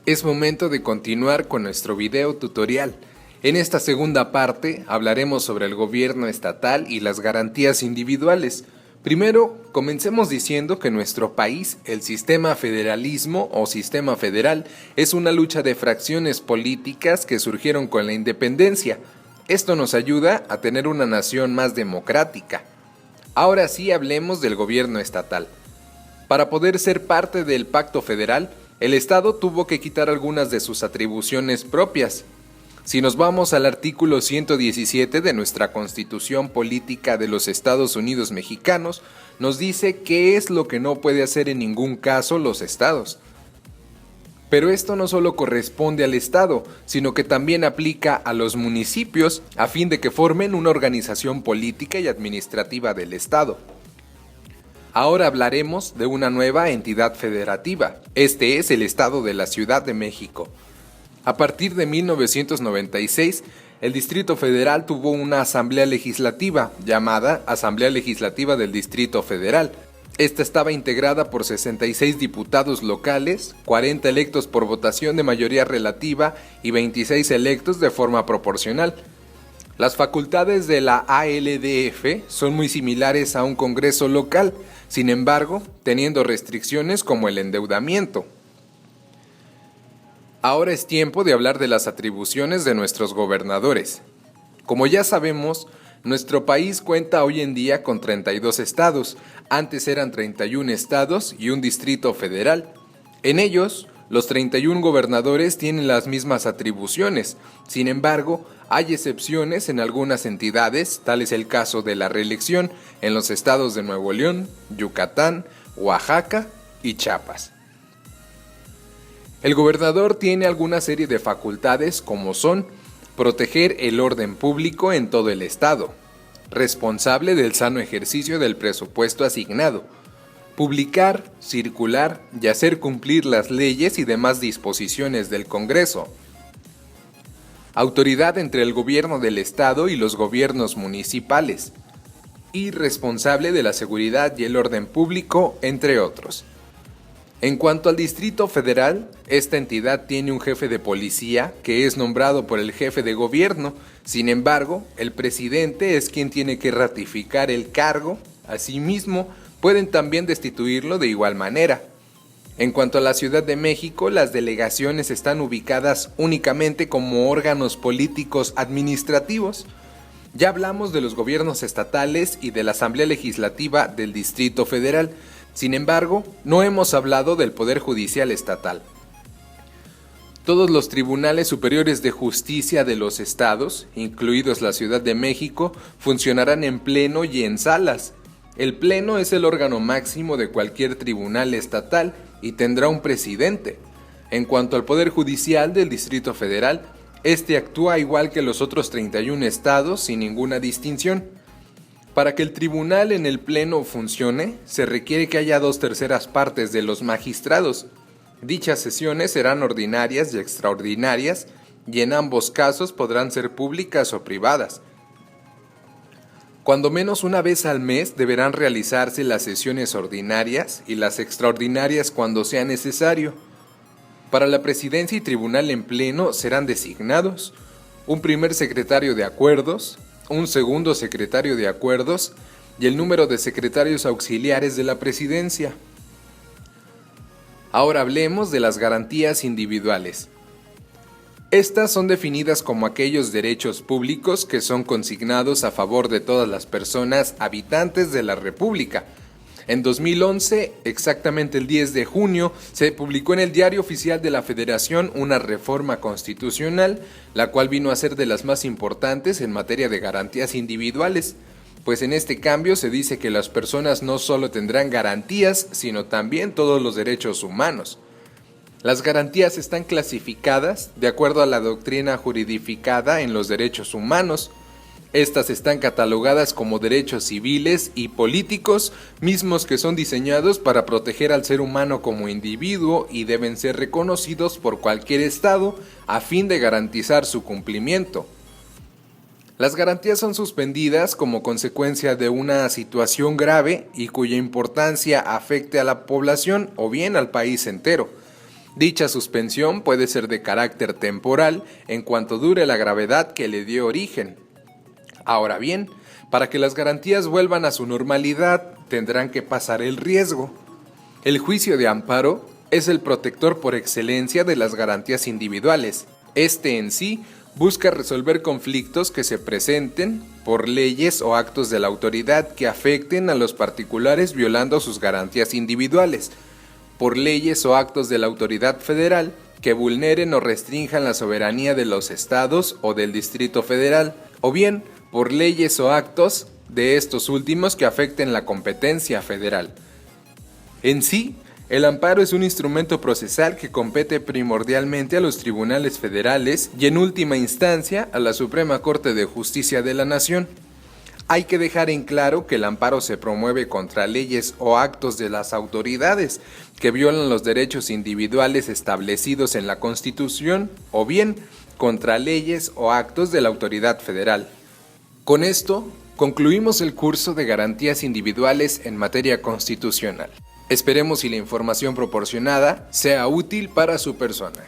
Es momento de continuar con nuestro video tutorial. En esta segunda parte hablaremos sobre el gobierno estatal y las garantías individuales. Primero, comencemos diciendo que en nuestro país el sistema federalismo o sistema federal es una lucha de fracciones políticas que surgieron con la independencia. Esto nos ayuda a tener una nación más democrática. Ahora sí hablemos del gobierno estatal. Para poder ser parte del Pacto Federal, el Estado tuvo que quitar algunas de sus atribuciones propias. Si nos vamos al artículo 117 de nuestra Constitución Política de los Estados Unidos Mexicanos, nos dice qué es lo que no puede hacer en ningún caso los estados. Pero esto no solo corresponde al Estado, sino que también aplica a los municipios a fin de que formen una organización política y administrativa del Estado. Ahora hablaremos de una nueva entidad federativa. Este es el Estado de la Ciudad de México. A partir de 1996, el Distrito Federal tuvo una asamblea legislativa llamada Asamblea Legislativa del Distrito Federal. Esta estaba integrada por 66 diputados locales, 40 electos por votación de mayoría relativa y 26 electos de forma proporcional. Las facultades de la ALDF son muy similares a un Congreso local, sin embargo, teniendo restricciones como el endeudamiento. Ahora es tiempo de hablar de las atribuciones de nuestros gobernadores. Como ya sabemos, nuestro país cuenta hoy en día con 32 estados, antes eran 31 estados y un distrito federal. En ellos, los 31 gobernadores tienen las mismas atribuciones, sin embargo, hay excepciones en algunas entidades, tal es el caso de la reelección en los estados de Nuevo León, Yucatán, Oaxaca y Chiapas. El gobernador tiene alguna serie de facultades como son proteger el orden público en todo el estado, responsable del sano ejercicio del presupuesto asignado, publicar, circular y hacer cumplir las leyes y demás disposiciones del Congreso, autoridad entre el gobierno del estado y los gobiernos municipales, y responsable de la seguridad y el orden público, entre otros. En cuanto al Distrito Federal, esta entidad tiene un jefe de policía que es nombrado por el jefe de gobierno, sin embargo, el presidente es quien tiene que ratificar el cargo, asimismo, pueden también destituirlo de igual manera. En cuanto a la Ciudad de México, las delegaciones están ubicadas únicamente como órganos políticos administrativos. Ya hablamos de los gobiernos estatales y de la Asamblea Legislativa del Distrito Federal. Sin embargo, no hemos hablado del Poder Judicial Estatal. Todos los tribunales superiores de justicia de los estados, incluidos la Ciudad de México, funcionarán en pleno y en salas. El pleno es el órgano máximo de cualquier tribunal estatal y tendrá un presidente. En cuanto al Poder Judicial del Distrito Federal, este actúa igual que los otros 31 estados sin ninguna distinción. Para que el tribunal en el pleno funcione, se requiere que haya 2/3 partes de los magistrados. Dichas sesiones serán ordinarias y extraordinarias y en ambos casos podrán ser públicas o privadas. Cuando menos una vez al mes deberán realizarse las sesiones ordinarias y las extraordinarias cuando sea necesario. Para la presidencia y tribunal en pleno serán designados un primer secretario de acuerdos, un segundo secretario de acuerdos y el número de secretarios auxiliares de la presidencia. Ahora hablemos de las garantías individuales. Estas son definidas como aquellos derechos públicos que son consignados a favor de todas las personas habitantes de la República. En 2011, exactamente el 10 de junio, se publicó en el Diario Oficial de la Federación una reforma constitucional, la cual vino a ser de las más importantes en materia de garantías individuales, pues en este cambio se dice que las personas no solo tendrán garantías, sino también todos los derechos humanos. Las garantías están clasificadas de acuerdo a la doctrina juridificada en los derechos humanos. Estas están catalogadas como derechos civiles y políticos, mismos que son diseñados para proteger al ser humano como individuo y deben ser reconocidos por cualquier Estado a fin de garantizar su cumplimiento. Las garantías son suspendidas como consecuencia de una situación grave y cuya importancia afecte a la población o bien al país entero. Dicha suspensión puede ser de carácter temporal en cuanto dure la gravedad que le dio origen. Ahora bien, para que las garantías vuelvan a su normalidad, tendrán que pasar el riesgo. El juicio de amparo es el protector por excelencia de las garantías individuales. Este en sí busca resolver conflictos que se presenten por leyes o actos de la autoridad que afecten a los particulares violando sus garantías individuales, por leyes o actos de la autoridad federal que vulneren o restrinjan la soberanía de los estados o del Distrito Federal, o bien por leyes o actos de estos últimos que afecten la competencia federal. En sí, el amparo es un instrumento procesal que compete primordialmente a los tribunales federales y en última instancia a la Suprema Corte de Justicia de la Nación. Hay que dejar en claro que el amparo se promueve contra leyes o actos de las autoridades que violan los derechos individuales establecidos en la Constitución o bien contra leyes o actos de la autoridad federal. Con esto, concluimos el curso de garantías individuales en materia constitucional. Esperemos si la información proporcionada sea útil para su persona.